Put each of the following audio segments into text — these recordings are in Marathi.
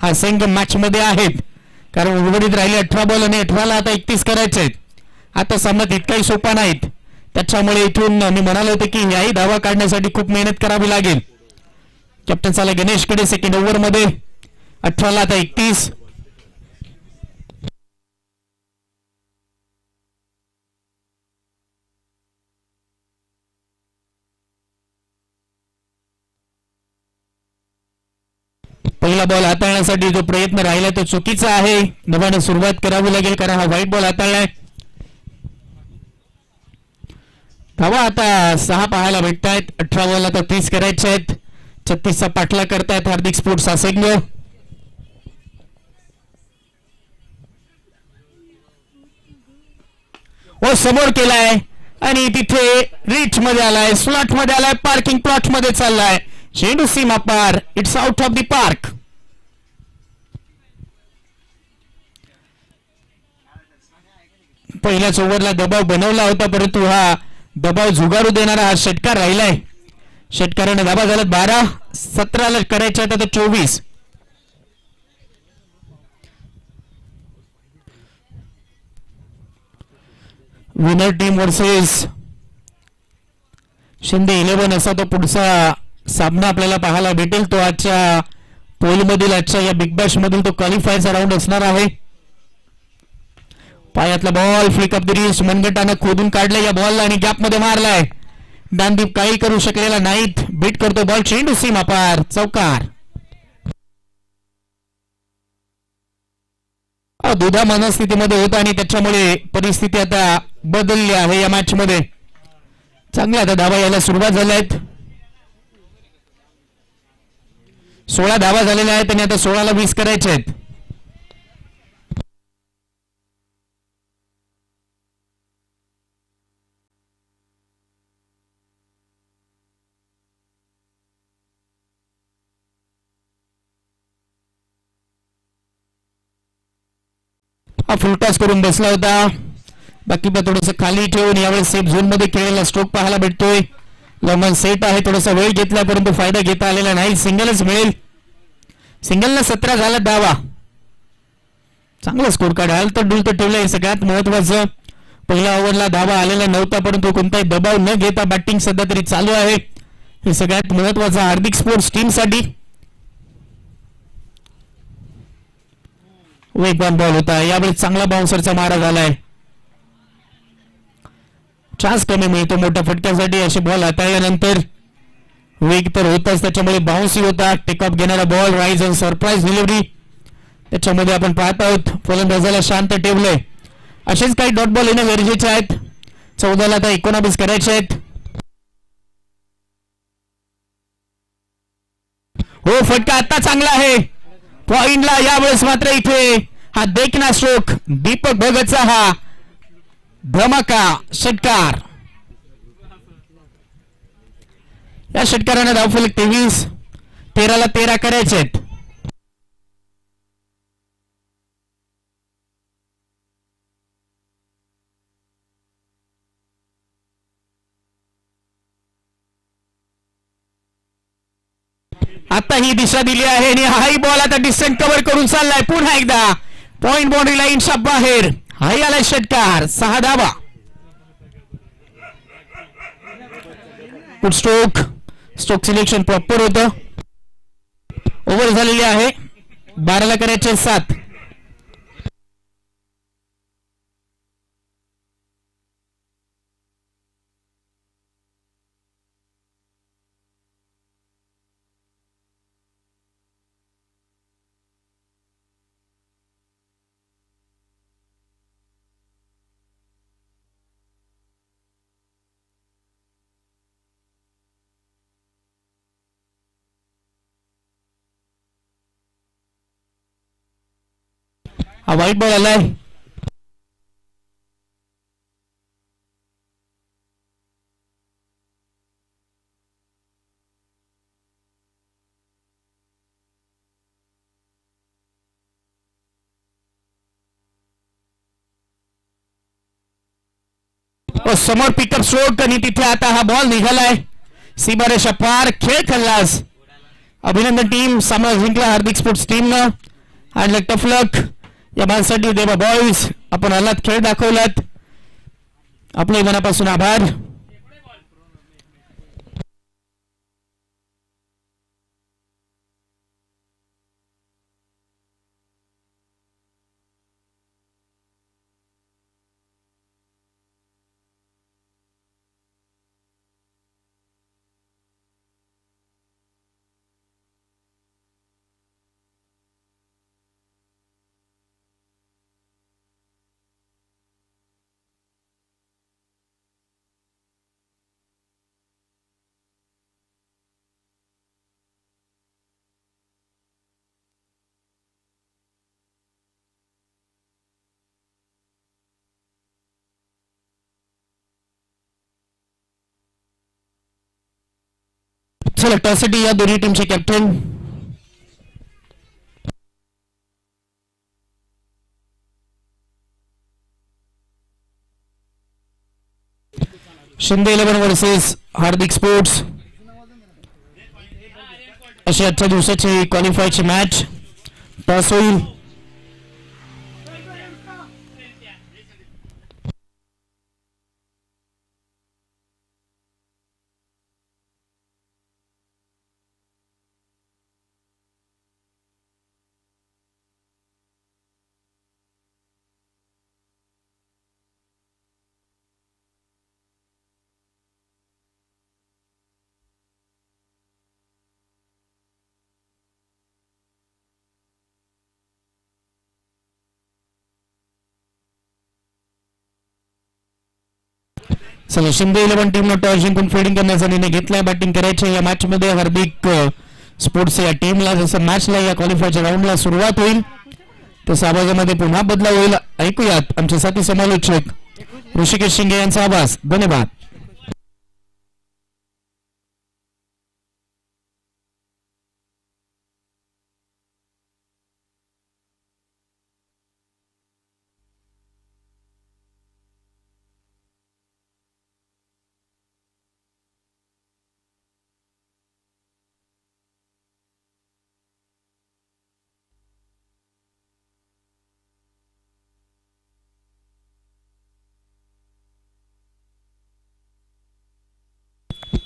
हा संघ मॅच मध्ये आहेत, कारण उर्वरित राहिले 18 बॉल आणि 18ला आता 31 करायचे आहेत. आता सामना तितकाही सोपा नाहीत, त्याच्यामुळे इथून मी म्हणालो होतो की याही धावा काढण्यासाठी खूप मेहनत करावी लागेल. कॅप्टन चाला गणेशकडे सेकंड ओव्हर मध्ये 18ला आता 31. पहिला बॉल हाताळण्यासाठी जो प्रयत्न राहिला तो चुकीचा आहे. नव्याने सुरुवात करावी लागेल, कारण हा व्हाईट बॉल हाताळलाय. धावा आता 6 पाहायला भेटत आहेत. 18 बॉल आता 30 करायचे आहेत. 36चा पाठला करतायत हार्दिक स्पोर्ट्स हा संघ. ओ समोर केलाय आणि तिथे रीच मध्ये आलाय, स्लॉट मध्ये आलाय, पार्किंग प्लॉट मध्ये चाललाय. चेंडू सीमा पार. It's out of the park. पहिल्याच ओव्हरला दबाव बनवला होता, परंतु हा दबाव झुगारू देणारा हा षटकार राहिलाय. षटकाराने धाबा झाला 12. 17ला करायच्या आता 24. विनर टीम वर्सेस शिंदे 11 असा तो पुढचा सामना आपल्याला पाहायला भेटेल. तो आजच्या पोल मधील, आजच्या या बिग बॅश मधील तो क्वालिफायरचा राऊंड असणार आहे. पायातला ball flick off the wrist मनगटानं खोदून काढला या बॉलला आणि गॅप मध्ये मारलाय. दानदीप काही करू शकलेला नाहीत. बीट करतो बॉल. चेंडू सीमा पार. चौकार. दुधा मनस्थितीमध्ये होता आणि त्याच्यामुळे परिस्थिती आता बदलली आहे या मॅच मध्ये. चांगला आता धावा यायला सुरुवात झाल्या आहेत. 16 धावा झालेल्या आहेत आणि आता 16ला 20 करायचे आहेत. फुलटॉस करून बसला होता. बाकी थोडस खाली ठेवून यावेळेस सेफ झोन मध्ये खेळलेला स्ट्रोक पाहायला भेटतोय. लमन सेट आहे. थोडासा वेळ घेतला परंतु फायदा घेता आलेला नाही. सिंगलच मिळेल. सिंगलला 17 झाला धावा. चांगला स्कोर कार्ड हलत डुलत ठेवलंय. सगळ्यात महत्वाचं पहिल्या ओव्हरला धावा आलेला नव्हता, परंतु कोणताही दबाव न घेता बॅटिंग सध्या तरी चालू आहे. हे सगळ्यात महत्वाचं हार्दिक स्पोर्ट्स टीम साठी. वेगवान बॉल होता. यावेळी चांगला बाउन्सरचा मारा झालाय. चान्स कमी मिळतो मोठ्या फटक्यासाठी. असे बॉल हाताळल्यानंतर वेग तर होताच, त्याच्यामुळे बाउन्स होता. टेक ऑफ घेणारा ball, rise and surprise delivery, त्याच्यामध्ये आपण पाहत आहोत. फलंदाजाला शांत ठेवलंय. असेच काही डॉट बॉल येणं गरजेचे आहेत. 14ला आता 19 करायचे आहेत. हो फटका आता चांगला आहे पॉइंटला. यावेळेस मात्र इथे हा देखना स्ट्रोक दीपक भगतचा हा धमाका षटकार. या षटकाराने धावफलक 23. 13ला 13 करायचे आहेत. आता ही दिशा दिली आहे आणि हाई बॉल आता डिस्टन्स कव्हर करून चाललाय. पुन्हा एकदा पॉइंट बाउंड्री लाईनच्या बाहेर. हाई आलाय षटकार. 6 धावा. स्ट्रोक सिलेक्शन प्रॉपर होतं. ओव्हर झालेली आहे. 12ला करायचे 7. हा व्हाईट बॉल आलाय. समोर पिकअप स्ट्रोक आणि तिथे आता हा बॉल निघालाय. सीमारेषा पार. खेळ खल्लास. अभिनंदन टीम. सामना जिंकला हार्दिक स्पोर्ट्स टीमनं. हार्ड लक टफ लक या बालसाठी देवा बॉईज. आपण आलात, खेळ दाखवलात, आपले मनापासून आभार. चला त्यासाठी या दोन्ही टीमचे कॅप्टन शिंदे 11 वर्सेस हार्दिक स्पोर्ट्स अशी आजच्या दिवसाची क्वालिफायची मॅच. टॉस होईल. चला शिंदे 11 टीमनं टॉस जिंकून फिल्डिंग करण्याचा निर्णय घेतलाय. बॅटिंग करायची या मॅच मध्ये हार्दिक स्पोर्ट्स या टीमला. जसं मॅचला या क्वालिफायच्या राऊंडला सुरुवात होईल तसं आवाजामध्ये पुन्हा बदलाव होईल. ऐकूयात आमचे साथी समालोचक ऋषिकेश शिंगे यांचा आवाज. धन्यवाद.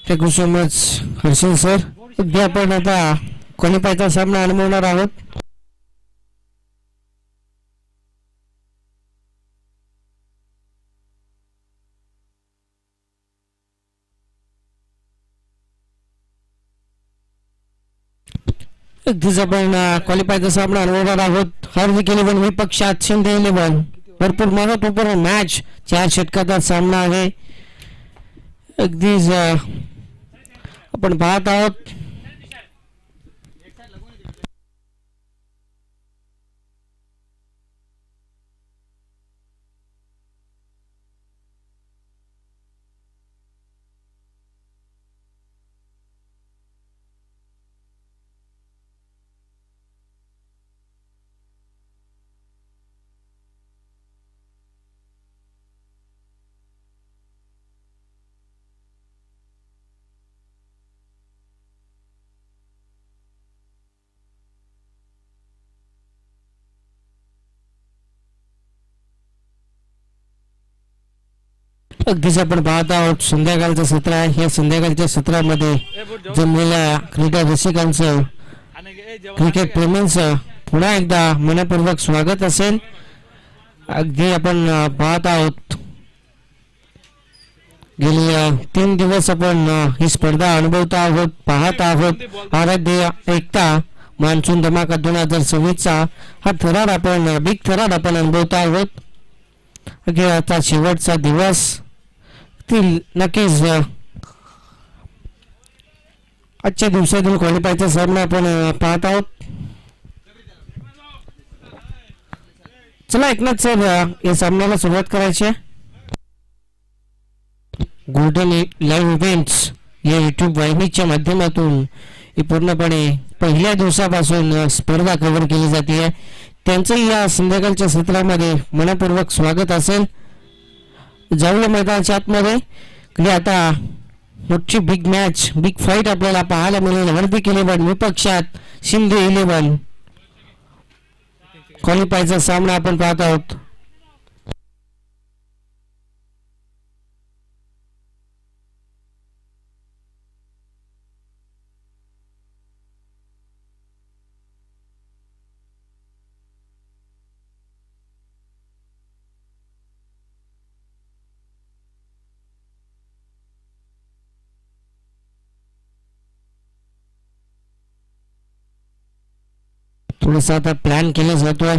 Thank you so much Harshal sir. उद्या आपण आता क्वालिफायचा सामना अनुभवणार आहोत. अगदीच आपण क्वालिफायचा सामना अनुभवणार आहोत. हार्दिक 11 विपक्षात शिंदे 11. भरपूर महत्वपूर्ण मॅच. 4 षटकाचा सामना आहे. अगदीच आपण पाहत आहोत अगदीच आपण पाहत आहोत संध्याकाळचं सत्र आहे. या संध्याकाळच्या सत्रामध्ये जमलेल्या क्रीडा रसिकांचं क्रिकेट प्रेमींचं पुन्हा एकदा मनपूर्वक स्वागत असेल. अगदी आपण पाहत आहोत गेली 3 दिवस आपण ही स्पर्धा अनुभवत आहोत, पाहत आहोत. आराध्य एकता मान्सून धमाका 2026चा हा थरार आपण बिग थरार आपण अनुभवत आहोत. आता शेवटचा दिवस नक्कीच आजच्या दिवसातील क्वालिफायचा सामना आपण पाहत आहोत. चला एकनाथ सर या सामन्याला सुरुवात करायची आहे. गोल्डन लाईव्ह इव्हेंट्स या युट्यूब वाहिनीच्या माध्यमातून ही पूर्णपणे पहिल्या दिवसापासून स्पर्धा कव्हर केली जाते. त्यांचंही या संध्याकाळच्या सत्रामध्ये मनपूर्वक स्वागत असेल. जाऊया मैदानाच्या आतमध्ये. आता मोठी बिग मॅच, बिग फाईट आपल्याला पाहायला मिळेल. हार्दिक 11 विपक्षात शिंदे 11. क्वालिफायचा सामना आपण पाहत आहोत. थोडासा आता प्लॅन केला जातोय.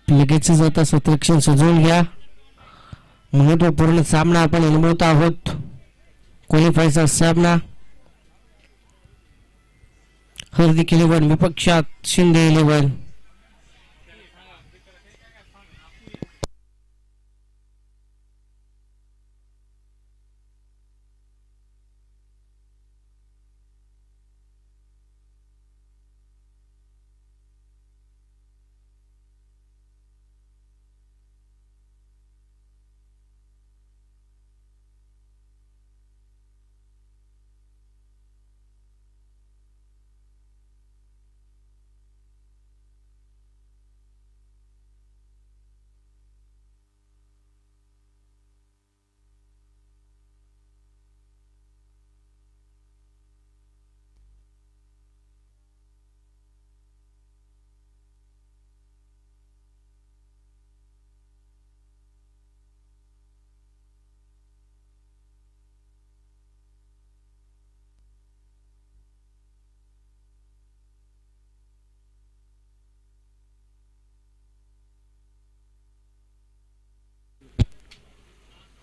लगेचच आता सतरक्षण सजवून घ्या. महत्वपूर्ण सामना आपण अनुभवत आहोत. क्वालिफायचा सामना. हार्दिक 11 विपक्षात शिंदे 11.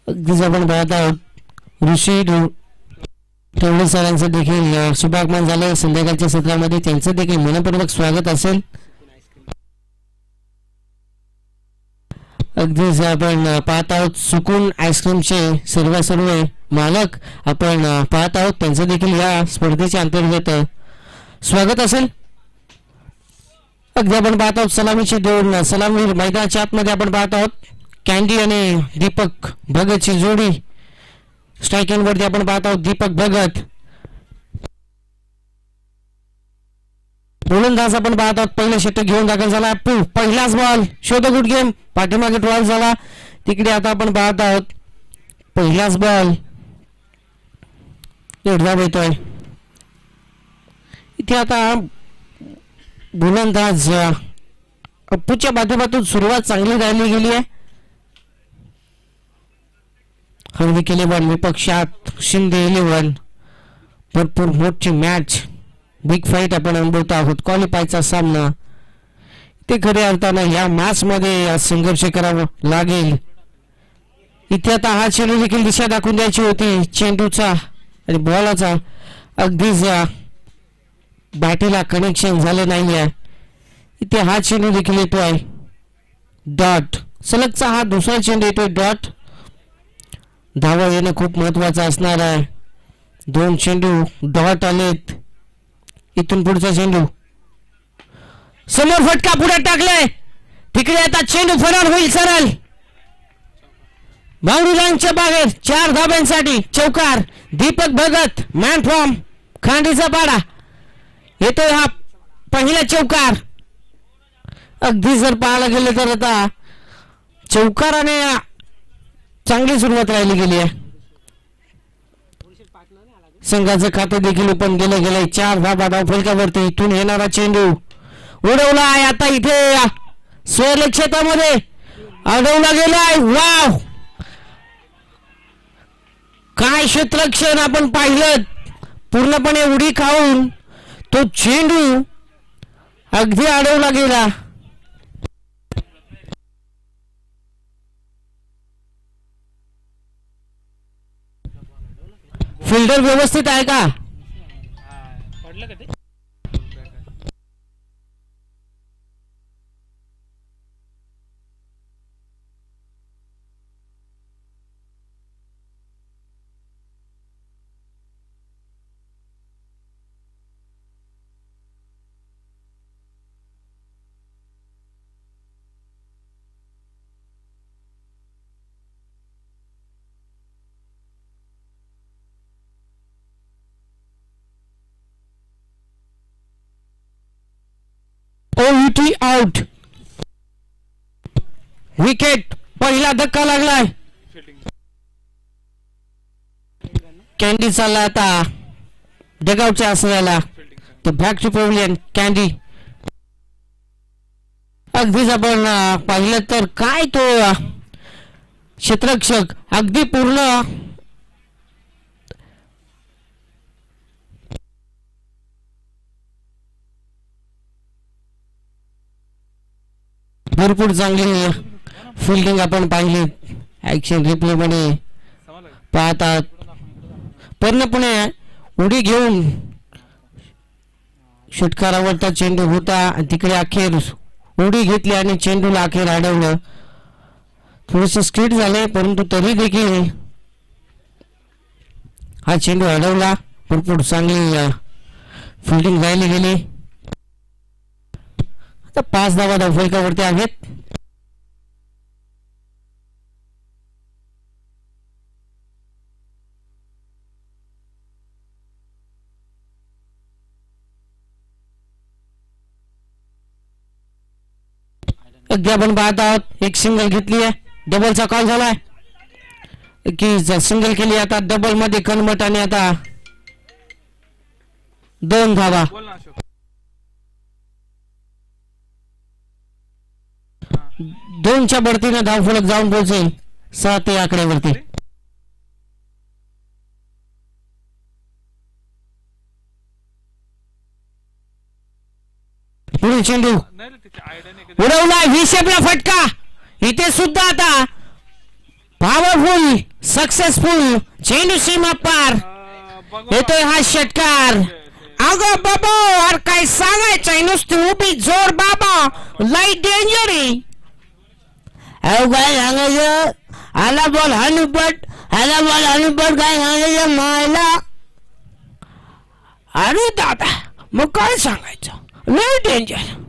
अगदीच आपण पाहत आहोत ऋषी तेवढे सरांचं देखील शुभागमन झालं संध्याकाळच्या सत्रामध्ये. त्यांचं देखील मनपूर्वक स्वागत असेल. अगदीच आपण पाहत आहोत सुकून आईस्क्रीमचे सर्व मालक आपण पाहत आहोत. त्यांचं देखील या स्पर्धेच्या अंतर्गत स्वागत असेल. अगदी आपण पाहत आहोत सलामीचे 2 सलामीवीर मैदानाच्या आतमध्ये आपण पाहत आहोत. कॅन्डी आणि दीपक भगतची जोडी. स्ट्रायकिंग वरती आपण पाहत आहोत दीपक भगत. गोलंदाज आपण पाहत आहोत. पहिलं षटक घेऊन दाखल झाला. पहिलाच बॉल शोध गुड गेम पाठीमागे ट्रॉल झाला. तिकडे आता आपण पाहत आहोत पहिलाच बॉल धाव येतोय. इथे आता गोलंदाज अप्पूच्या माध्यमातून सुरुवात चांगली राहिली गेली आहे. हार्दिक 11 विपक्षात शिंदे 11. भरपूर मोठी मॅच बिग फाईट आपण अनुभवत आहोत. क्वालिफायचा सामना. ते खऱ्या अर्थानं या मॅच मध्ये संघर्ष करावा लागेल. इथे आता हा चेंडू देखील दिशा दाखवून द्यायची होती चेंडूचा आणि बॉलाचा. अगदीच बॅटीला कनेक्शन झालं नाहीये. इथे हा चेंडू देखील येतोय डॉट. सलगचा हा दुसरा चेंडू येतोय डॉट. धावा येणं खूप महत्वाचं असणार आहे. 2 चेंडू डॉट आलेत. इथून पुढचा चेंडू समोर फटका पुढे टाकलाय. तिकडे आता चेंडू फरार होईल सरळ बाउंड्री लाईनच्या बाहेर. 4 धाब्यांसाठी चौकार. दीपक भगत मॅन फ्रॉम खांडीचा पाडा येतोय हा पहिला चौकार. अगदी जर पाहायला गेले तर आता चौकाराने चांगली सुरुवात राहिली गेली आहे. संघाचं खातं देखील ओपन गेलंय. 4 धाबा धावफलकावरती. इथून येणारा चेंडू उडवला आहे. आता इथे स्वर्ल क्षेत्रामध्ये अडवला गेलाय. वाव काय क्षेत्रक्षण आपण पाहिलं. पूर्णपणे उडी खाऊन तो चेंडू अगदी अडवला गेला. फिल्डर व्यवस्थित आहे का. Beauty out. विकेट. पहिला धक्का लागलाय. कॅन्डी चालला आता डगआउटच्या आसनाला. तर बॅक टू पॅव्हलियन कॅन्डी. अगदीच आपण पाहिलं तर काय तो क्षेत्ररक्षक अगदी पूर्ण भरपूर चांगली फिल्डिंग आपण पाहिली. ऍक्शन रिप्ले मध्ये पाहतात पूर्णपणे उडी घेऊन षटकारावरचा चेंडू होता. तिकडे अखेर उडी घेतली आणि चेंडूला अखेर अडवलं. थोडस स्किड झाले परंतु तरी देखील हा चेंडू अडवला. भरपूर चांगली फिल्डिंग राहिली गेली. आता 5 धावा धावफलकावरती आहेत. अगदी आपण पाहत आहोत एक सिंगल घेतली आहे. डबलचा कॉल झालाय की सिंगल केली. आता डबल मध्ये कन्वर्ट आणि आता 2 धावा. 2च्या बढतीने धावफलक जाऊन पोहोचेल 7 या आकड्यावरती. पुढील चेंडू उडवला. विशेपला फटका. इथे सुद्धा आता पॉवरफुल सक्सेसफुल चेंडू सीमा पार येतोय हा षटकार. अगो बाबा और काय सांगायचंय नुसती उभी जोर बाबा लई डेंजरी. काय सांगायचं. आला बॉल हनुपट काय सांगायचं मायला. अरे दादा मग काय सांगायचं लई डेंजर.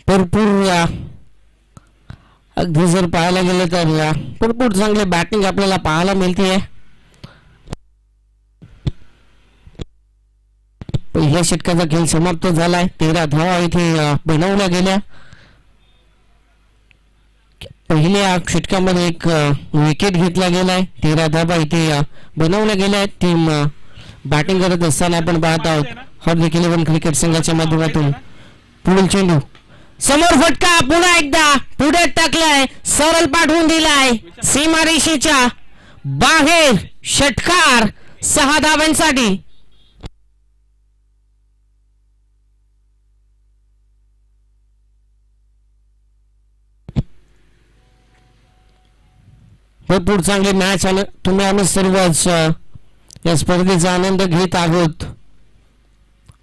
भरपूर अगदी जर पाहायला गेलं तर भरपूर चांगले बॅटिंग आपल्याला पाहायला मिळते. पहिल्या षटकाचा खेळ समाप्त झालाय. 13 धावा इथे बनवल्या गेल्या. पहिल्या षटकामध्ये एक विकेट घेतला गेलाय. 13 धावा इथे बनवल्या गेल्या. टीम बॅटिंग करत असताना आपण पाहत आहोत हार्दिक 11 क्रिकेट संघाच्या माध्यमातून. पुढील चेंडू समोर फटका. पुन्हा एकदा पुढे टाकलाय. सरळ पाठवून दिलाय सीमारेषेच्या बाहेर. षटकार 6 धावांसाठी. भरपूर चांगली मॅच आलं. तुम्ही आम्ही सर्वच या स्पर्धेचा आनंद घेत आहोत.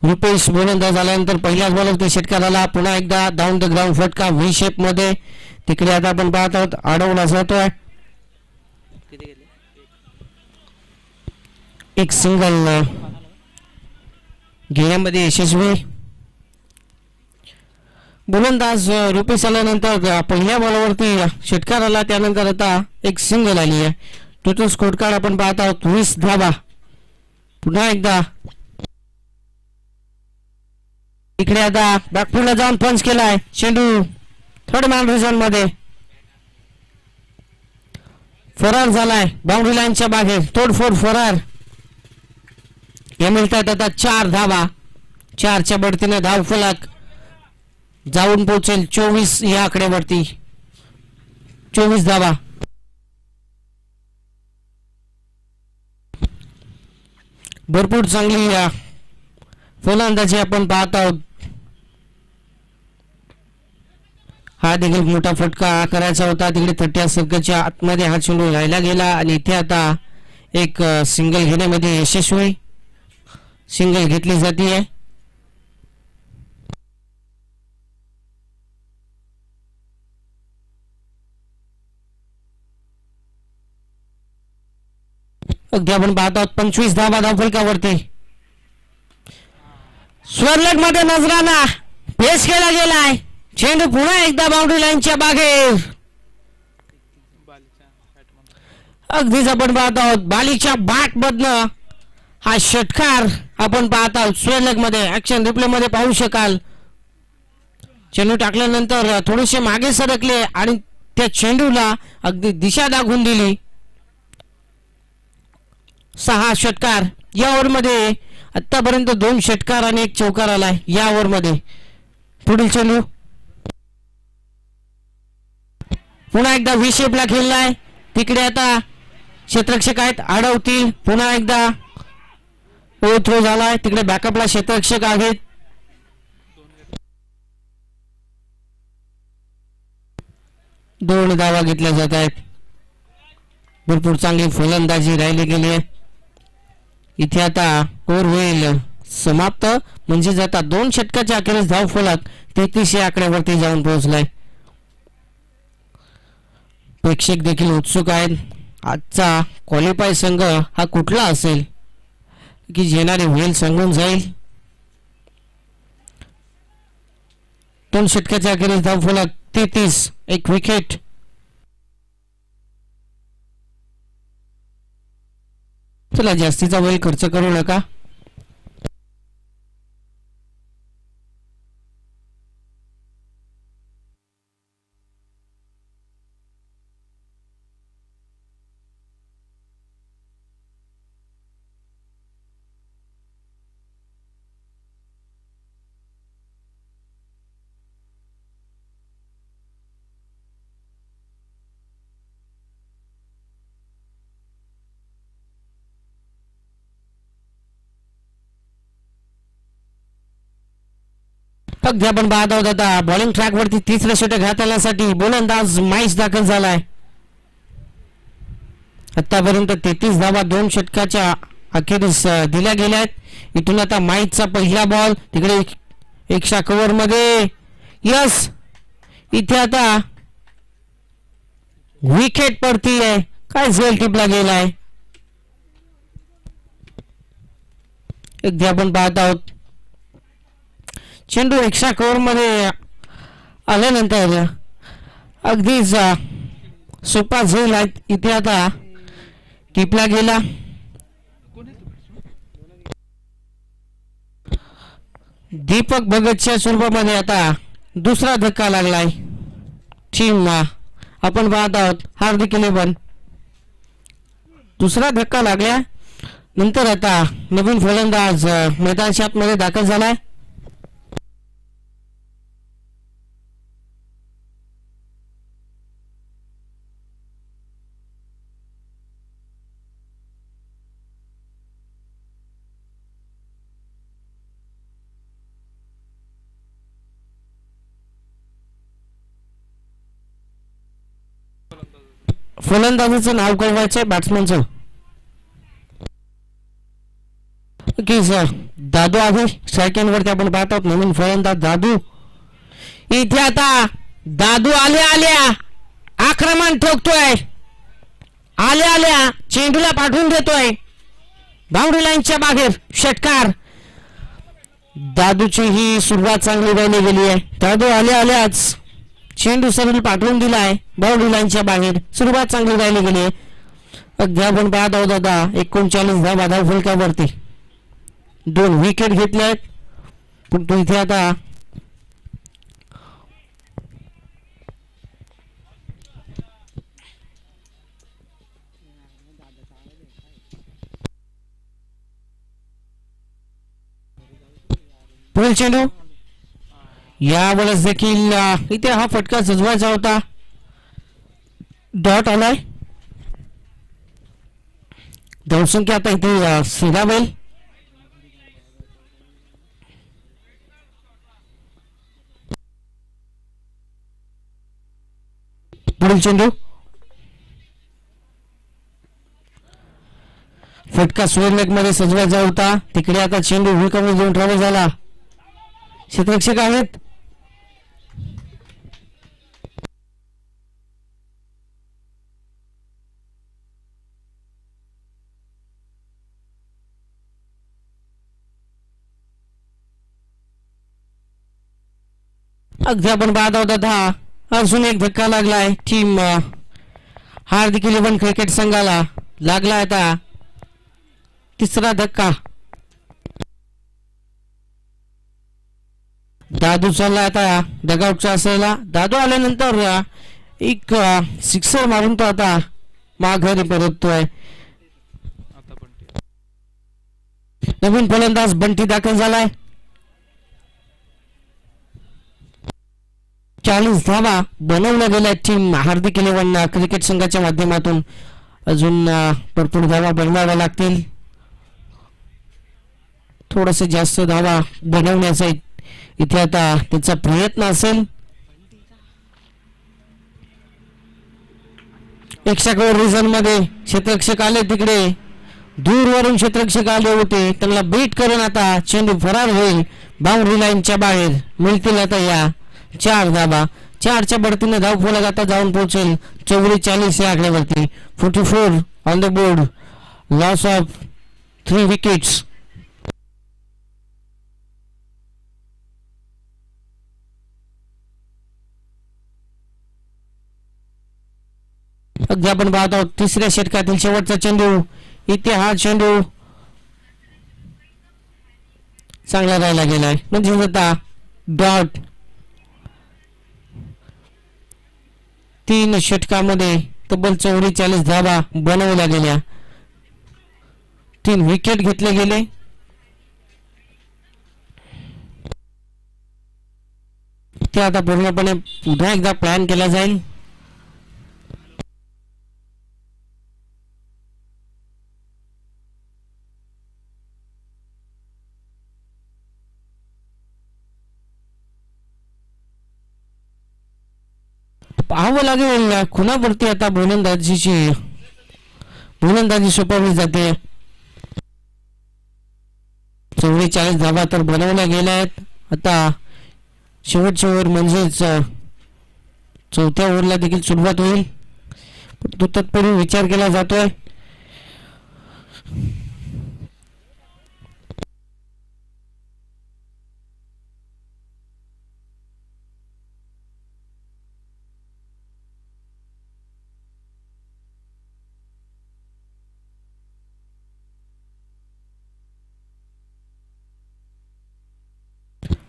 रुपेश गोलंदाज झाल्यानंतर पहिल्याच बॉलवरती षटकाराला पुन्हा एकदा डाऊन द ग्राउंड फटका व्ही शेप मध्ये. तिकडे आता आपण पाहत आहोत अडवला जातोय. एक सिंगल घेण्यामध्ये यशस्वी. गोलंदाज रुपेश आल्यानंतर पहिल्या बॉलवरती षटकाराला त्यानंतर आता एक सिंगल आली आहे. टोटल स्कोर कार्ड आपण पाहत आहोत 20 धावा. पुन्हा एकदा इकडे आता बॅकफुटला जाऊन पंच केलाय. चेंडू थर्ड मॅन रिझन मध्ये फरार झालाय. बाउंड्री लाईनच्या बाहेर तोडफोड फरार. हे मिळतात आता 4 धावा. 4च्या बढतीने धावफलक जाऊन पोहोचेल 24 या आकड्यावरती. 24 धावा. भरपूर चांगली फलंदाजी आपण पाहत आहोत. हा देखील मोठा फटका करायचा होता. तिकडे 30 सर्कलच्या आतमध्ये हा चेंडू राहिला गेला आणि इथे आता एक सिंगल घेण्यामध्ये यशस्वी. सिंगल घेतली जाते. अगदी आपण पाहत आहोत 25 धावा धावफलकावरती. स्वर्लग मध्ये नजराना पेस केला गेलाय. चेंडू पुन्हा एकदा बाउंड्री लाईनच्या बाहेर. अगदीच आपण पाहत आहोत बालीच्या बाट मधनं हा षटकार आपण पाहत आहोत. स्वर्लग मध्ये ऍक्शन रिप्ले मध्ये पाहू शकाल. चेंडू टाकल्यानंतर थोडेसे मागे सरकले आणि त्या चेंडूला अगदी दिशा दाखवून दिली. 6 षटकार या ओव्हर मध्ये. आतापर्यंत 2 षटकार आणि 1 चौकार आलाय या ओव्हर मध्ये. पुढील चेंडू पुन्हा एकदा व्ही शेपला खेळलाय. तिकडे आता क्षेत्ररक्षक आहेत, अडवतील. पुन्हा एकदा थ्रो झालाय. तिकडे बॅकअपला क्षेत्ररक्षक आहेत. दोन धावा घेतल्या जात आहेत. भरपूर चांगली फलंदाजी राहिली गेली आहे. इथे आता ओव्हर होईल समाप्त. म्हणजे आता 2 षटकाच्या अखेरीस धाव फलक 33 या आकड्यावरती जाऊन पोहोचलाय. प्रेक्षक देखील उत्सुक आहेत. आजचा क्वालिफाय संघ हा कुठला असेल की जेणारे होईल सांगून जाईल. 2 षटकाच्या अखेरीस धाव फलक 33, 1 विकेट. चला जास्तीचा वेळ खर्च करू नका. फक्त आपण पाहत आहोत आता बॉलिंग ट्रॅक वरती 3रे षटक घालण्यासाठी गोलंदाज माईस दाखल झालाय. आतापर्यंत 33 धावा 2 षटकाच्या अखेरीस दिल्या गेल्या आहेत. इथून आता माईसचा पहिला बॉल तिकडे एक कव्हर मध्ये. यस, इथे आता विकेट पडती आहे. काय झेल टिपला गेलाय. एकदा आपण पाहत आहोत चेंडू एक्स्ट्रा कव्हर मध्ये आल्यानंतर अगदीच सोपा झेल आहे. इथे आता टिपला गेला. दीपक भगतच्या स्वरूपामध्ये आता दुसरा धक्का लागलाय टीम आपण पाहत आहोत. हार्दिक 11 दुसरा धक्का लागल्या नंतर आता नवीन फलंदाज मैदान मध्ये दाखल झालाय. फलंदाजाचं नाव कळवायचंय बॅट्समनचं की सर दादू आहे. सेकंड वरती आपण पाहत आहोत नवीन फलंदाज दादू. इथे आता दादू आल्या आक्रमण ठोकतोय. आल्या चेंडूला पाठवून देतोय बाउंड्री लाईनच्या बाहेर. षटकार. दादूची ही सुरुवात चांगली राहिली गेली आहे. दादू आल्याच चेंडू सरळ पाठवून दिलाय बाउंड्री लाईनच्या बाहेर. सुरुवात चांगली राहिली गेली आहे. अगदी आपण पाहत आहोत आता 39 धावा धाव फलकावरती. 2 विकेट घेतल्या आहेत. पण तो इथे आता पुढील चेंडू. यावेळेस देखील इथे हा फटका सजवायचा होता. डॉट आलाय. धावसंख्या आता इथे सिरावेल. पुढील चेंडू. फटका स्क्वेअर मध्ये सजवायचा होता. तिकडे आता चेंडू विकेटवर जाऊन ट्रॅव्हल झाला. क्षेत्ररक्षक आहेत. अगदी आपण पाहत आहोत आता अजून एक धक्का लागलाय टीम हार्दिक 11 क्रिकेट संघाला लागला आता तिसरा धक्का. दादू चालला आता डगआउटचा असायला. दादू आल्यानंतर एक सिक्सर मारून तो आता माघारी परततोय. नवीन फलंदाज बंटी दाखल झालाय. 40 धावा बनवल्या गेल्या टीम हार्दिक 11 क्रिकेट संघाच्या माध्यमातून. अजून भरपूर धावा बनवाव्या लागतील. थोडस जास्त धावा बनवण्याचा इथे आता त्याचा प्रयत्न असेल. एक्स्ट्रा रिझन मध्ये क्षेत्ररक्षक आले, तिकडे दूरवरून क्षेत्ररक्षक आले होते, त्यांना बीट करून आता चेंडू फरार होईल. बाउंड्री लाईनच्या बाहेर मिळतील आता या 4 धावा. 4च्या बढतीने धावफलक आता जाऊन पोहोचेल 44 या आकड्यावरती. 44 on the board. Loss of 3 wickets. अगदी आपण पाहत आहोत तिसऱ्या षटकातील शेवटचा चेंडू. इथे हा चेंडू चांगला राहिला गेलाय, म्हणजे आता डॉट. 3 षटकामध्ये तब्बल 44 धावा बनवल्या गेल्या. 3 विकेट घेतले गेले. ते आता पूर्णपणे पुन्हा एकदा प्लॅन केला जाईल. पाहावं लागेल कुणावरती आता गोलंदाजी सोपवली जाते. 44 धावा तर बनवल्या गेल्या आहेत. आता शेवटच्या ओव्हर म्हणजेच 4थ्या ओव्हरला देखील सुरुवात होईल. तो तत्पूर्वी विचार केला जातोय.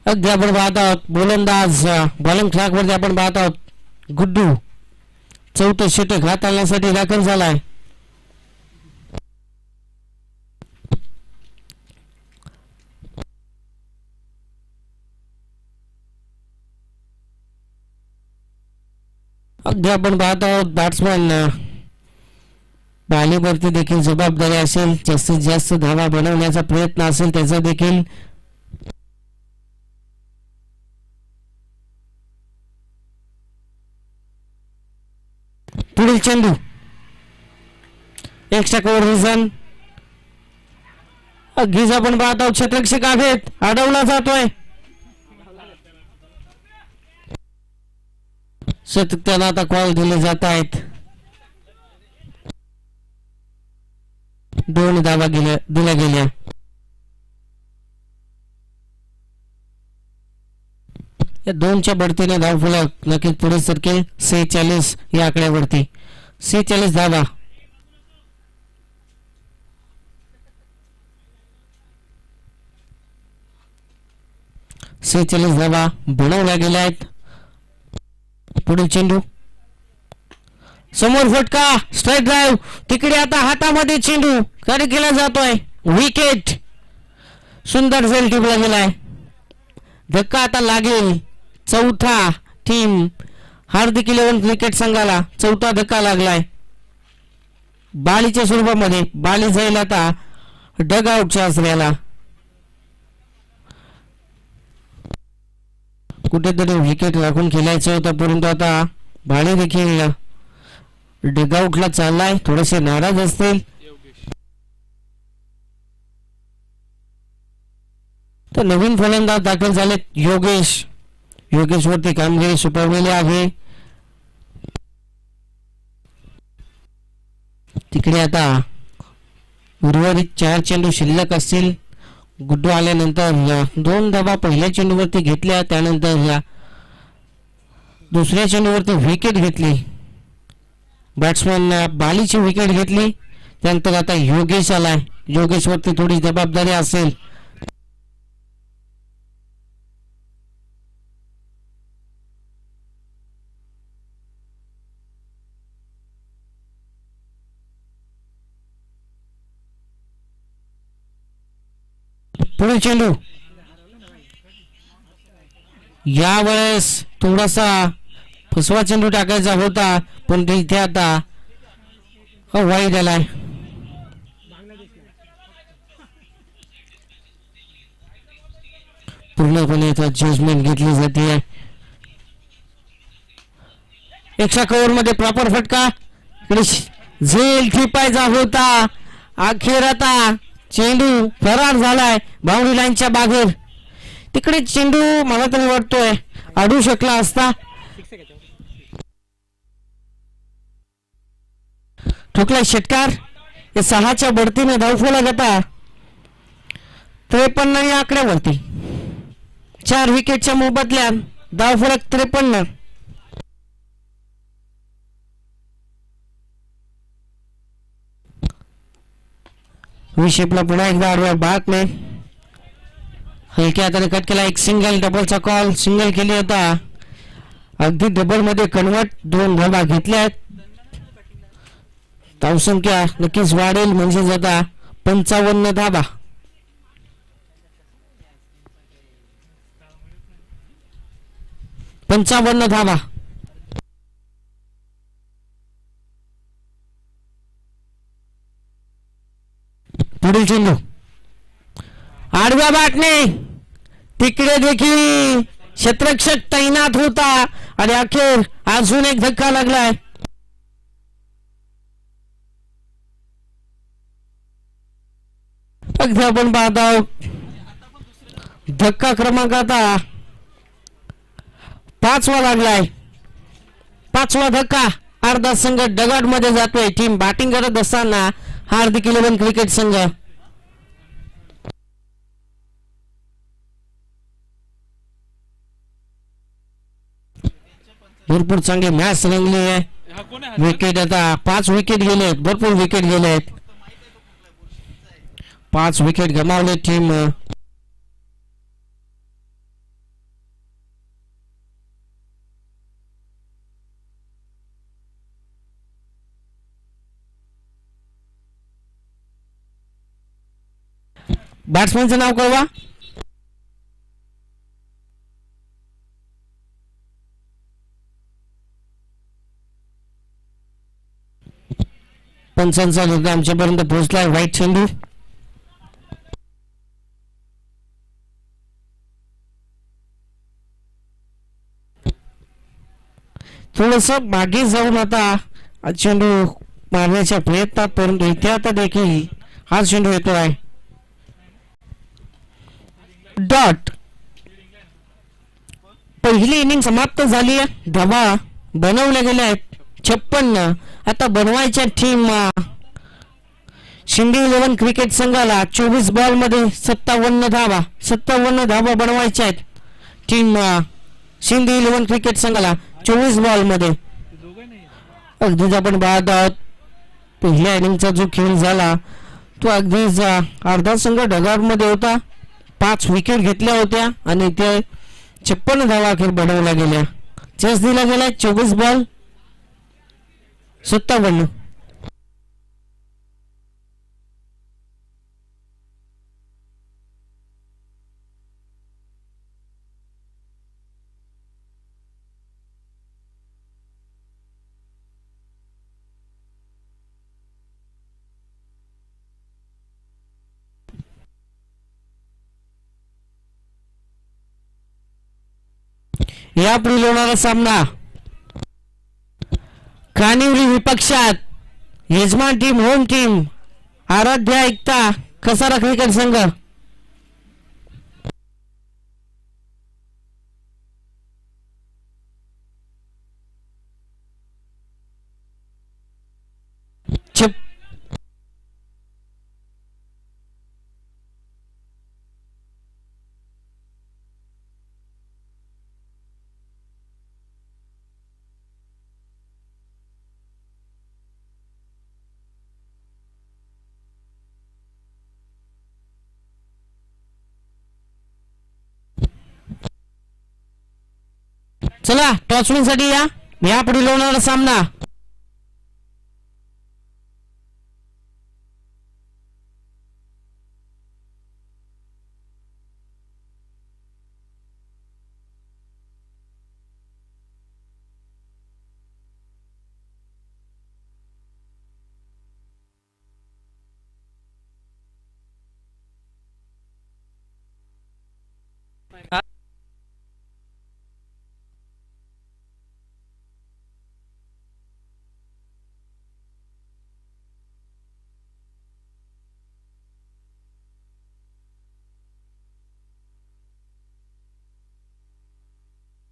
अगदी आपण पाहत आहोत गोलंदाज बॉलिंग ट्रॅक वरती आपण पाहत आहोत गुड्डू 4थं षटक हात आणण्यासाठी दाखल झालाय. अगदी आपण पाहत आहोत बॅट्समॅन बॉलिंगवरती देखील जबाबदारी असेल, जास्तीत जास्त धावा बनवण्याचा प्रयत्न असेल त्याचा देखील. पुढील चेंडू एक्स्ट्रा कव्हर रिझन. अगदीच आपण पाहत आहोत क्षेत्ररक्षक आहेत, अडवला जातोय. सातत्यानं आता कॉल दिले जात आहेत. 2 धावा दिल्या गेल्या. या 2च्या बढतीने धावफलक नक्कीच पुढे सरकेल 46 या आकड्यावरती. 46 धावा. धावा बनवल्या गेल्या आहेत. पुढील चेंडू समोर फटका, स्ट्राईक ड्राईव्ह. तिकडे आता हातामध्ये चेंडू कार्य केला जातोय. विकेट. सुंदर झेल टिपला गेलाय. धक्का आता लागेल 4था टीम हार्दिक 11 क्रिकेट संघाला 4था धक्का लागलाय. बालीच्या स्वरूपामध्ये. बाली जाईल आता डग आउटच्या आसऱ्याला. कुठेतरी विकेट राखून खेळायचं होतं, परंतु आता बाली देखील डगआउटला चाललाय. थोडेसे नाराज असतील. तर नवीन फलंदाज दाखल झाले योगेश. योगेश वरती कामगिरी सोपवलेली आहे. तिकडे आता उर्वरित 4 चेंडू शिल्लक असतील. गुड्डू आल्यानंतर 2 धावा पहिल्या चेंडूवरती घेतल्या, त्यानंतर दुसऱ्या चेंडूवरती विकेट घेतली. बॅट्समॅन बालीची विकेट घेतली. त्यानंतर आता योगेश आलाय. योगेशवरती थोडी जबाबदारी असेल. पुढे चेंडू यावेळेस थोडासा फसवा चेंडू टाकायचा होता, पण इथे आता वाईट आलाय. पूर्णपणे इथं जजमेंट घेतली जाते. एक्स्ट्रा कव्हर मध्ये प्रॉपर फटका. झेल ठिपायचा होता. अखेर आता चेंडू फरार झालाय बाउंड्री लाईनच्या बाहेर. तिकडे चेंडू मला तरी वाटतोय अडू शकला असता. ठोकला षटकार. या 6च्या बढतीने धावफलक आता 53 या आकड्यावरती. 4 विकेटच्या मोबदल्यात धावफलक 53. विषेपला पुन्हा एकदा आडव्या बातमे. हलक्या हाताने कट केला. एक सिंगल डबलचा कॉल. सिंगल केली होता. अगदी डबल मध्ये कन्वर्ट. 2 धावा घेतल्या आहेत. धावसंख्या नक्कीच वाढेल म्हणजे आता 55 धावा. पुढील चेंडू आडव्या बॅटने. तिकडे देखील क्षेत्ररक्षक तैनात होता आणि अखेर अजून एक धक्का लागलाय. अगदी आपण पाहत आहोत धक्का क्रमांक आता 5वा लागलाय. 5वा धक्का. अर्धा संघ डगआउट मध्ये जातोय. टीम बॅटिंग करत असताना हार्दिक 11 क्रिकेट संघ. भरपूर चांगली मॅच रंगली आहे. विकेट आता 5 विकेट गेले. भरपूर विकेट गेले आहेत. 5 विकेट गमावले टीम. बॅट्समॅनचं नाव कळवा. पंचांचा निर्णय आमच्यापर्यंत पोहोचलाय. व्हाईट चेंडू. थोडस मागे जाऊन आता चेंडू मारण्याच्या प्रयत्नात, परंतु इथे आता देखील हा चेंडू येतोय. डॉट. पहिली इनिंग समाप्त झाली आहे. धावा बनवल्या गेल्या आहेत 56. आता बनवायच्या टीम शिंदे 11 क्रिकेट संघाला 24 बॉल मध्ये 57 धावा बनवायच्या आहेत. टीम शिंदे 11 क्रिकेट संघाला 24 बॉल मध्ये. अगदीच आपण पाहत आहोत पहिल्या इनिंगचा जो खेळ झाला तो अगदीच अर्धा संघ डगआउट मध्ये होता. 5 विकेट घेतल्या होत्या आणि ते 56 धावा अखेर बनवल्या गेल्या. चेस दिला गेला 24 बॉल 57. यापुढील होणारा सामना कानिवली विपक्षात यजमान टीम होम टीम आराध्या एकता खसारा क्रिकेट संघ. चला टॉस विन साठी या पुढील होणारा सामना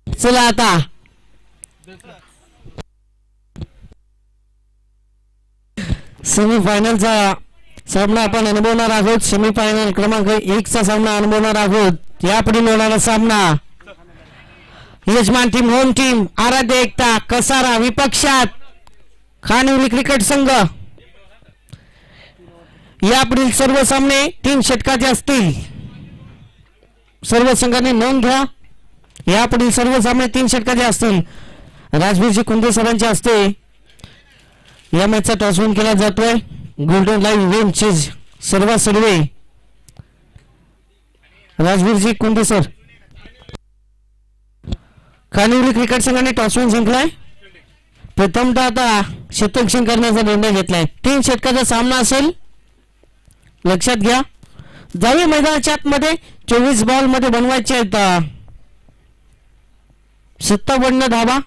चला आता सेमीफायनलचा सामना आपण अनुभवणार आहोत. सेमीफायनल क्रमांक 1 चा सामना अनुभवणार आहोत. यापुढील होणारा सामना यजमान टीम होम टीम आराध्य एकता कसारा विपक्षात खानिवली क्रिकेट संघ. यापुढील सर्व सामने 3 षटकाचे असतील. सर्व संघांनी नोंद घ्या. यापुढील सर्व सामने 3 षटकाचे असतील. राजवीरजी कुंदे सरांच्या हस्ते या मॅचचा टॉस विन केला जातोय. गोल्डन लाईव्ह इव्हेंटचे सर्वे राजवीरजी कुंदे सर. खानिवली क्रिकेट संघाने टॉस विन जिंकलाय. प्रथमतः आता शतक करण्याचा निर्णय घेतलाय. 3 षटकाचा सामना असेल, लक्षात घ्या. जावे मैदानाच्या आतमध्ये 24 बॉल मध्ये बनवायचे आहेत 57 धावा.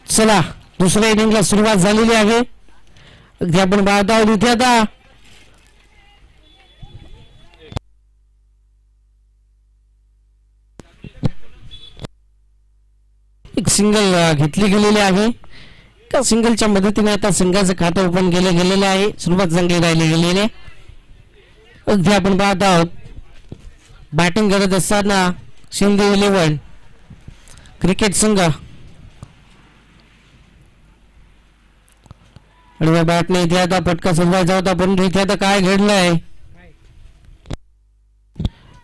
चला दुसऱ्या इनिंगला सुरुवात झालेली आहे. अगदी आपण पाहत आहोत इथे आता एक सिंगल घेतली गेलेली आहे. त्या सिंगलच्या मदतीने आता संघाचं खातं ओपन केलं गेलेलं आहे. सुरुवात चांगली राहिली गेलेली आहे. अगदी आपण पाहत आहोत बॅटिंग करत असताना शिंदे 11 क्रिकेट संघ आणि बॅटने इथे आता फटका सोडवायचा होता, परंतु इथे आता काय घडलंय.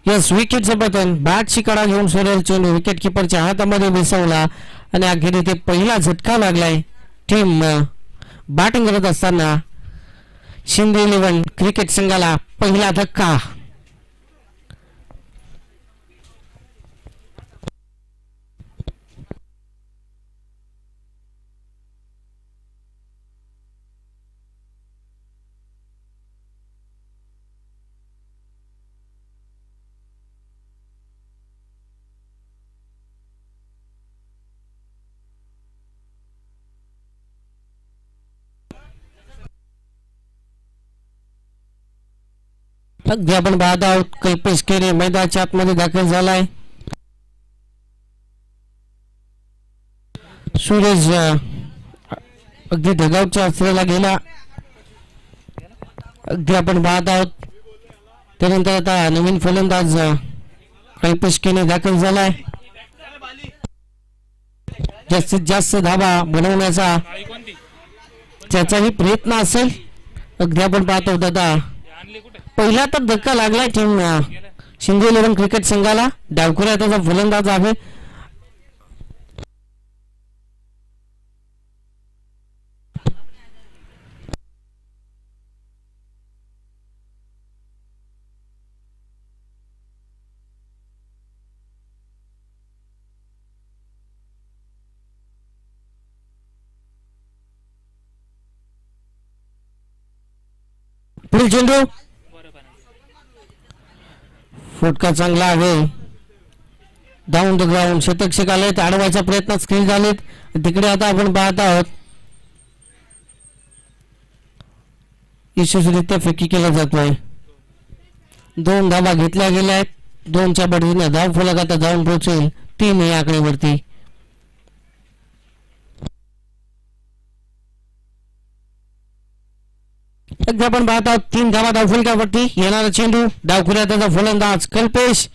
यस विकेटचं पतन. बॅटची कडा घेऊन सोरेल चेंडू विकेट किपरच्या हातामध्ये मिसवला आणि अखेर इथे पहिला झटका लागलाय टीम बॅटिंग करत असताना शिंदे 11 क्रिकेट संघाला पहिला धक्का. अगदी आपण पाहत आहोत कल्पेश केरे मैदानाच्या आतमध्ये दाखल झालाय. सूरज अगदी धगावच्या अस्त्राला गेला. अगदी आपण पाहत आहोत. त्यानंतर आता नवीन फलंदाज कल्पेश केरे दाखल झालाय. जास्तीत जास्त धावा बनवण्याचा त्याचाही प्रयत्न असेल. अगदी आपण पाहतो दादा पहिला तर धक्का लागलाय टीम शिंदे 11 क्रिकेट संघाला. डावखुरा त्याचा फलंदाज आहे. पुढील चेंडू फटका चांगला आहे. डाऊन द ग्राउंड शतक आलेत. अडवायचा प्रयत्न स्क्रीन झालेत. तिकडे आता आपण पाहत आहोत यशस्वीरित्या फेकी केला जातोय. 2 धावा घेतल्या गेल्या आहेत. 2च्या बढतीने धाव फलक आता जाऊन पोहोचेल 3 या आकडेवरती. सध्या आपण पाहत आहोत 3 धावा धावफलकावरती येणारा चेंडू डावखुऱ्या त्याचा फलंदाज कल्पेश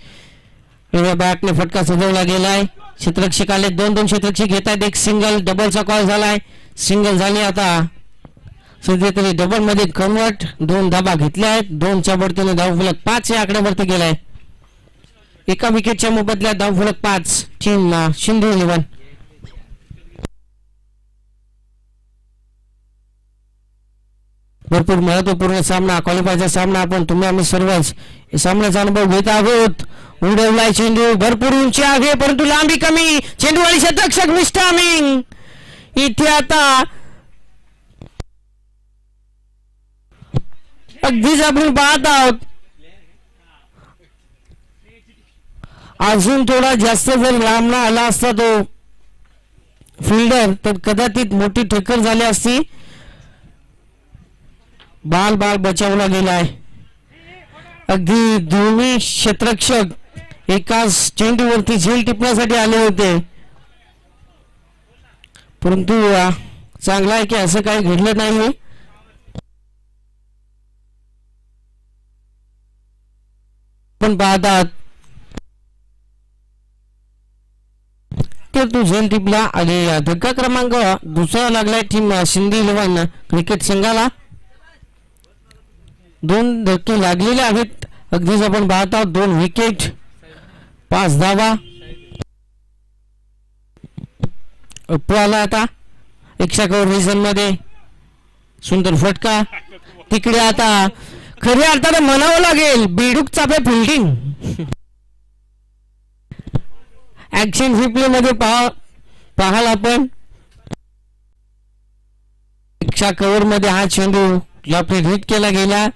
बॅटने फटका सजवला गेलाय. क्षेत्ररक्षक आले 2-2 क्षेत्ररक्षक घेत आहेत. एक सिंगल डबलचा कॉल झालाय. सिंगल झाली आता सध्या तरी डबल मध्ये कन्वर्ट 2 धाबा घेतल्या आहेत. 2च्या बढतीने धावफलक 5 या आकड्यावरती गेलाय. एका विकेटच्या मोबदल्यात धावफलक 5 टीम शिंदे 11. भरपूर महत्वपूर्ण सामना क्वालिफायरचा सामना आपण तुम्ही आम्ही सर्वच सामन्याचा अनुभव घेत आहोत. उडवलाय चेंडू भरपूर उंची आहे परंतु लांबी कमी. चेंडू आणि शतरक्षक मिस्टामिंग इथे आता अगदीच आपण पाहत आहोत. अजून थोडा जास्त जर लांबना आला असता तो फिल्डर तर कदाचित मोठी ठक्कर झाली असती. बाल बचावला गेलाय. अगदी दोन्ही क्षेत्ररक्षक एकाच चेंडूवरती झेल टिपण्यासाठी आले होते परंतु चांगला आहे की असं काही घडलं नाही. पण पाहतात तर तो झेल टिपला आणि धक्का क्रमांक दुसरा लागलाय टीम शिंदे 11 क्रिकेट संघाला. 2 धक्के लागलेले आहेत. अगदीच आपण पाहत आहोत 2 विकेट 5 धावा. पळाला आता एक्स्ट्रा रिझन मध्ये सुंदर फटका. तिकडे आता खऱ्या अर्थाने म्हणावं लागेल बेडूक चापे फिल्डिंग. ऍक्शन रिप्ले मध्ये पाहाल आपण एक्स्ट्रा कव्हर मध्ये हा चेंडू आपले हिट केला गेला.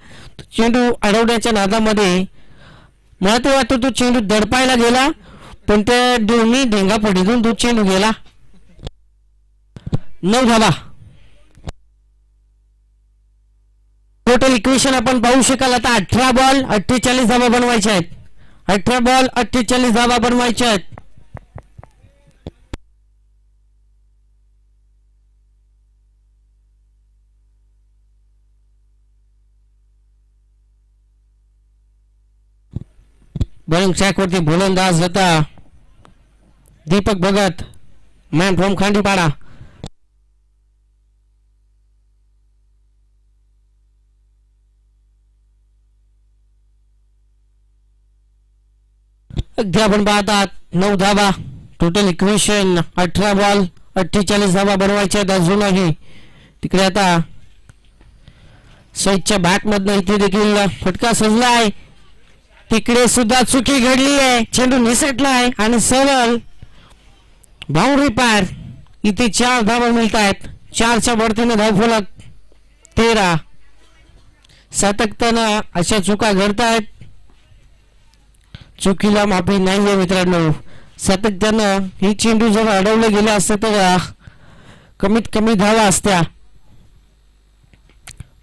चेंडू अडवण्याच्या नादामध्ये मला तर वाटतं तो चेंडू दडपायला गेला पण त्या दोन्ही ढेंगापडीतून तो चेंडू गेला. 9 धावा. टोटल इक्वेशन आपण पाहू शकाल. आता 18 बॉल 48 धावा बनवायच्या आहेत. 18 बॉल 48 धावा बनवायच्या आहेत. बॉलिंग ट्रॅकवरती गोलंदाज होता दीपक भगत मॅन फ्रॉम खांडीपाडा. अगदी आपण पाहतात 9 धावा. टोटल इक्वेशन 18 बॉल 48 धावा बनवायच्या आहेत अजूनही. तिकडे आता सईदच्या बॅट मधनं इथे देखील फटका सजला आहे. तिकडे सुद्धा चुकी घडली आहे. चेंडू निसटला आहे आणि सरळ बाउंड्री पार. इथे 4 धावा मिळत आहेत. 4च्या बढतीने धावफलक 13. सातत्यानं अशा चुका घडतायत. चुकीला माफी नाहीये मित्रांनो. सातत्यानं ही चेंडू जर अडवलं गेलं असतं तर कमीत कमी धावा असत्या.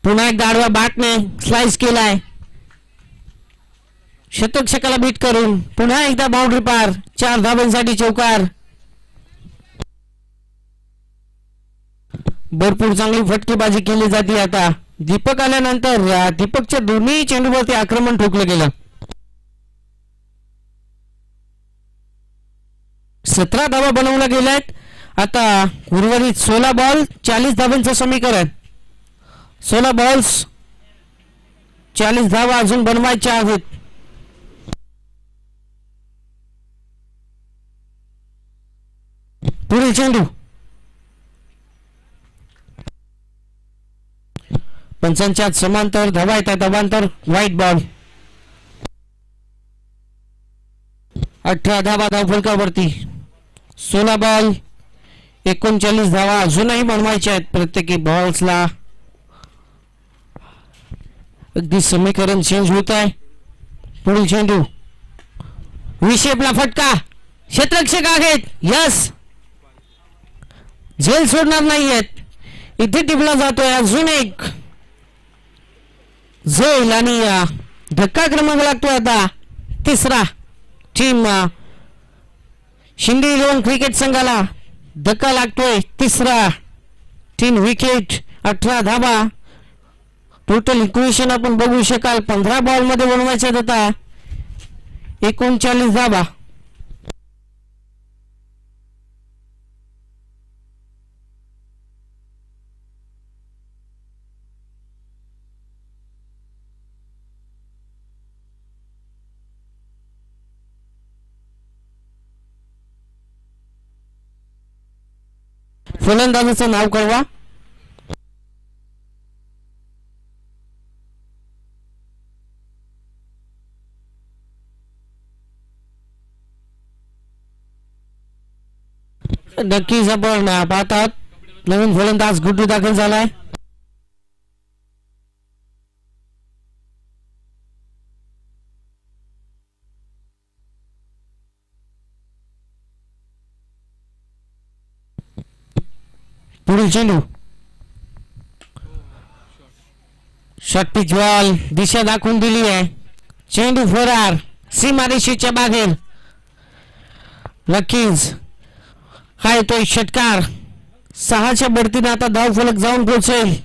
पुन्हा एकदा आडव्या बॅटने स्लाइस केलाय शतरक्षकाला बीट करून. पुन्हा एकदा बाउंड्री पार. 4 धावांसाठी चौकार. भरपूर चांगली फटकेबाजी केली जाते. आता दीपक आल्यानंतर दीपकच्या दोन्ही चेंडूवरती आक्रमण ठोकलं गेलं. 17 धावा बनवल्या गेल्यात. आता उर्वरित 16 बॉल 40 धावांचं समीकरण. 16 बॉल्स 40 धावा अजून बनवायच्या आहेत. पुढील चेंडू पंचांच्या समांतर धावा येतात. धावांतर व्हाईट बॉल. 18 धावा धावफलकावरती. 16 बॉल 39 धावा अजूनही बनवायच्या आहेत प्रत्येकी बॉल्सला. अगदी समीकरण चेंज होत आहे. पुढील चेंडू विशेपला फटका. क्षेत्ररक्षक आहेत. यस झेल सोडणार नाहीयेत. इथे टिपला जातोय अजून एक झेल आणि धक्का क्रमांक लागतोय आता 3रा. टीम शिंदे 11 क्रिकेट संघाला धक्का लागतोय 3रा. 3 विकेट 18 धावा टोटल इक्वेशन आपण बघू शकाल 15 बॉल मध्ये बनवायचे आता 39 धावा. फलंदाजाचं नाव कळवा. नक्कीच आपण पाहतात नवीन फलंदाज गुड्डू दाखल झालाय. पुढील चेंडू शॉर्ट पिच बॉल दिशा दाखवून दिली आहे. चेंडू फरार सीमारेषेच्या बाहेर. नक्कीच हा येतोय षटकार. 6च्या बढतीने आता धाव फलक जाऊन पोहोचेल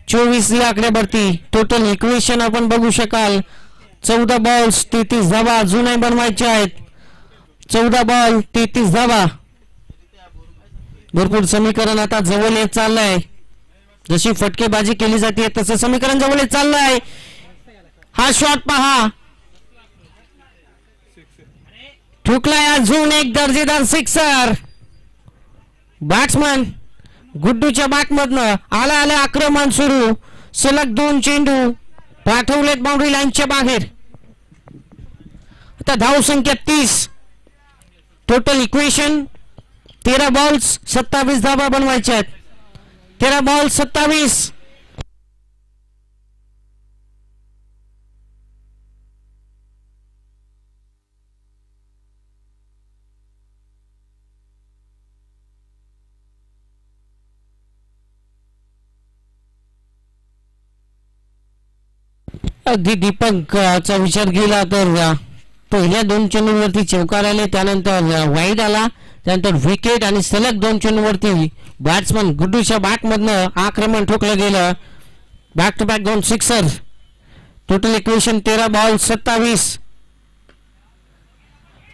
24 या आकड्यावरती. टोटल इक्वेशन आपण बघू शकाल 14 बॉल्स 33 धावा अजूनही बनवायचे आहेत. 14 बॉल 33 धावा. भरपूर समीकरण आता जवळ येत चाललंय. जशी फटकेबाजी केली जाते तसं समीकरण जवळ येत चाललंय. हा शॉट पहा ठोकलाय. अजून एक दर्जेदार सिक्सर. बॅट्समन गुड्डूच्या बॅटमधनं आला आक्रमण सुरू. सलग 2 चेंडू पाठवलेत बाउंड्री लाईनच्या बाहेर. आता धाव संख्या 30. टोटल इक्वेशन 13 बॉल्स 27 धावा बनवायच्या आहेत. 13 बॉल्स 27. अगदी दीपकचा विचार केला तर पहिल्या 2 चेंडूवरती चौकार आले, त्यानंतर वाईड आला, त्यानंतर विकेट आणि सलग 2 चेंडूवरती बॅट्समन गुड्डूच्या बॅटमधनं आक्रमण ठोकलं गेलं. Back to back 2 sixer. Total equation 13 ball 27.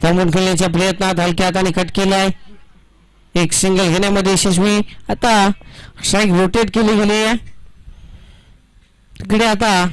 थांबून खेळण्याच्या प्रयत्नात हलक्या हाताने कट केलाय. एक सिंगल घेण्यामध्ये यशस्वी. आता स्ट्राईक रोटेट केली गेली आहे. तिकडे आता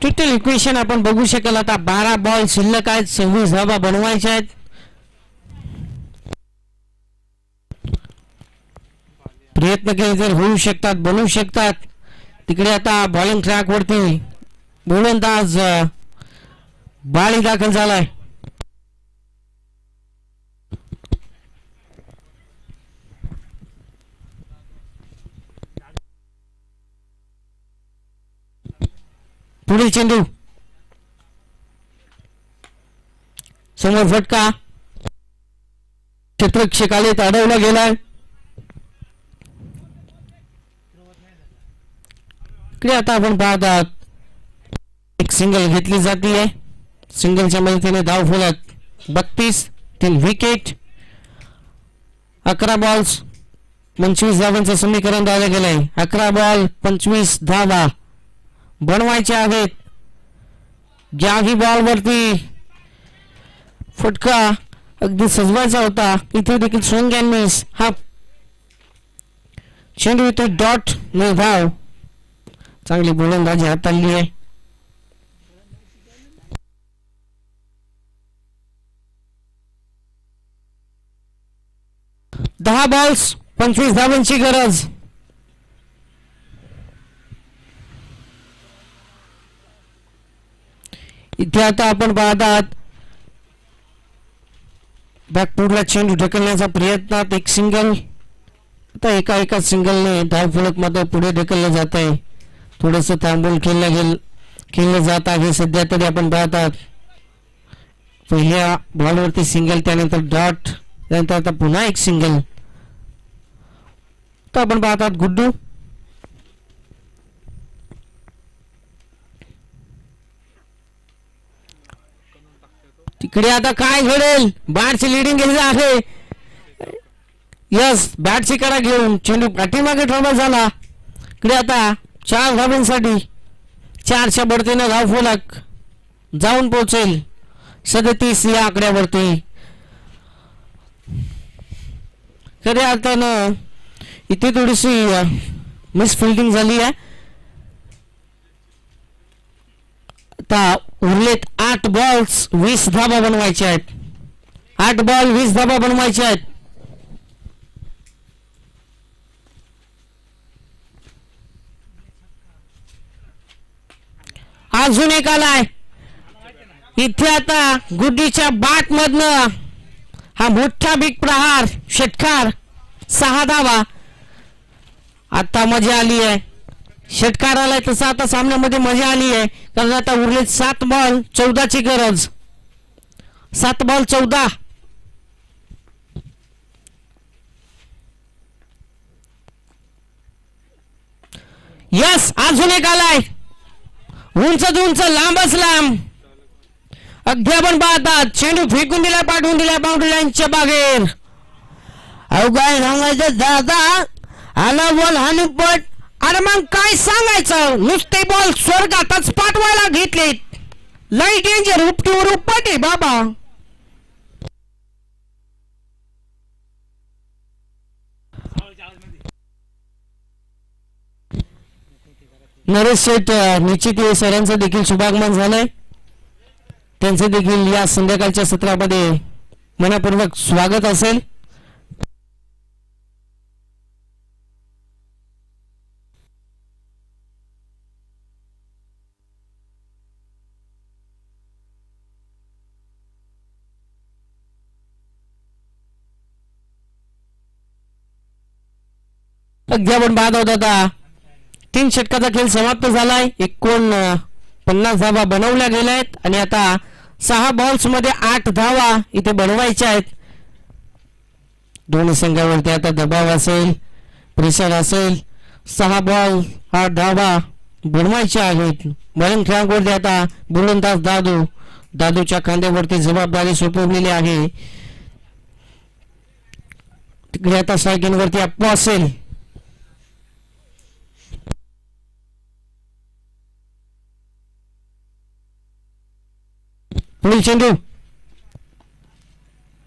टोटल इक्वेशन आपण बघू शकाल आता 12 बॉल शिल्लक आहेत. 26 धावा बनवायच्या आहेत. प्रयत्न केले तर होऊ शकतात, बनवू शकतात. तिकडे आता बॉलिंग ट्रॅक वरती गोलंदाज बाळी दाखल झालाय. पुढील चेंडू समोर फटका क्षेत्ररक्षकालेत अडवला गेलाय. इकडे आता आपण पाहतात एक सिंगल घेतली जाते. सिंगलच्या मदतीने धाव फलक 32. 3 विकेट. 11 बॉल्स 25 धावांचं समीकरण द्यायला गेलंय. 11 बॉल 25 धावा बनवायचे आहेत. ज्याही बॉल वरती फटका अगदी सजवायचा होता इथे देखील स्विंग अँड मिस. हा चेंडू इथे डॉट ने धाव. चांगली गोलंदाजी हाताळली आहे. दहा बॉल्स 25 धावांची गरज. इथे आता आपण पाहतात बॅकफूटला चेंडू ढकलण्याचा प्रयत्नात एक सिंगल. आता एका सिंगलने धाव फलक मध्ये पुढे ढकललं जात आहे. थोडंसं थांबून खेळलं जात आहे सध्या तरी आपण पाहतात. पहिल्या बॉलवरती सिंगल, त्यानंतर डॉट, त्यानंतर आता पुन्हा एक सिंगल. तर आपण पाहतात गुड्डू तिकडे आता काय घडेल. बॅटची लिडिंग घ्यायची आहे. यस, बॅटची कडा घेऊन चेंडू पाठीमागे ठेवला झाला. इकडे आता 4 धावांसाठी 4च्या बढतीनं धाव फलक जाऊन पोहोचेल 37 या आकड्यावरती. खऱ्या अर्थानं इथे थोडीशी मिस फिल्डिंग झाली आहे. आता उरलेत 8 बॉल्स 20 धाबा बनवायचे आहेत. 8 बॉल 20 धाबा बनवायचे आहेत. अजून एक आलाय इथे. आता गुड्डीच्या बॅट मधनं हा मोठा बिग प्रहार, षटकार, 6 धावा. आता मजा आली आहे. षटकार आलाय तसं आता सामन्यामध्ये मजा आली आहे. कारण आता उरलेत 7 बॉल 14ची गरज. 7 बॉल 14. यस, अजून एक आलाय. उंचच उंच, लांबच लांब. अगदी आपण पाहतात चेंडू फेकून दिला, पाठवून दिला बाउंड्री लाईनच्या बाहेर. अहो काय सांगायचं दादा, आला बॉल हानुपट. अरे मग काय सांगायचं, नुसते बॉल स्वर्गातच पाठवायला घेतले. लई डेंजर, उपटीवर उपट आहे बाबा. नरेश शेठ निश्चित सरांचं देखील शुभागमन झालंय. त्यांचे देखील या संध्याकाळच्या सत्रामध्ये मनपूर्वक स्वागत असेल. अगदी आपण पाहत आहोत आता 3 षटकाचा खेळ समाप्त झालाय. 49 धावा बनवल्या गेल्या आहेत आणि आता 6 बॉल्स मध्ये 8 धावा इथे बनवायच्या आहेत. दोन्ही संघावरती आता दबाव असेल, प्रेशर असेल. 6 बॉल 8 धावा बनवायच्या आहेत. बॉलिंग ट्रॅकवरती आता गोलंदाज दादूच्या खांद्यावरती जबाबदारी सोपवलेली आहे. तिकडे आता स्ट्रायकिंगवरती अप्पू असेल. पुढील चेंडू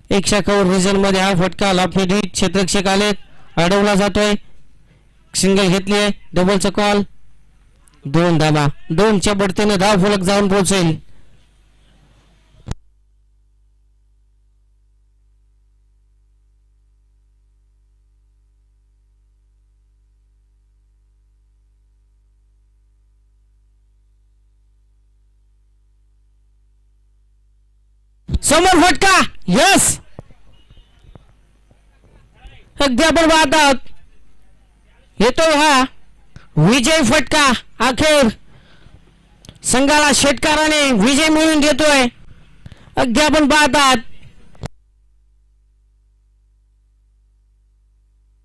एक शाखावर रिझन मध्ये हा फटका लाफेडी क्षेत्ररक्षक आले, अडवला जातोय. सिंगल घेतली आहे. डबलचा कॉल. 2 धावा. 2च्या बढतीने धाव फलक जाऊन पोहोचेल. समोर फटका. यस, अगदी आपण पाहतात येतोय हा विजय फटका. अखेर संघाला षटकाराने विजय मिळवून देतोय. अगदी आपण पाहतात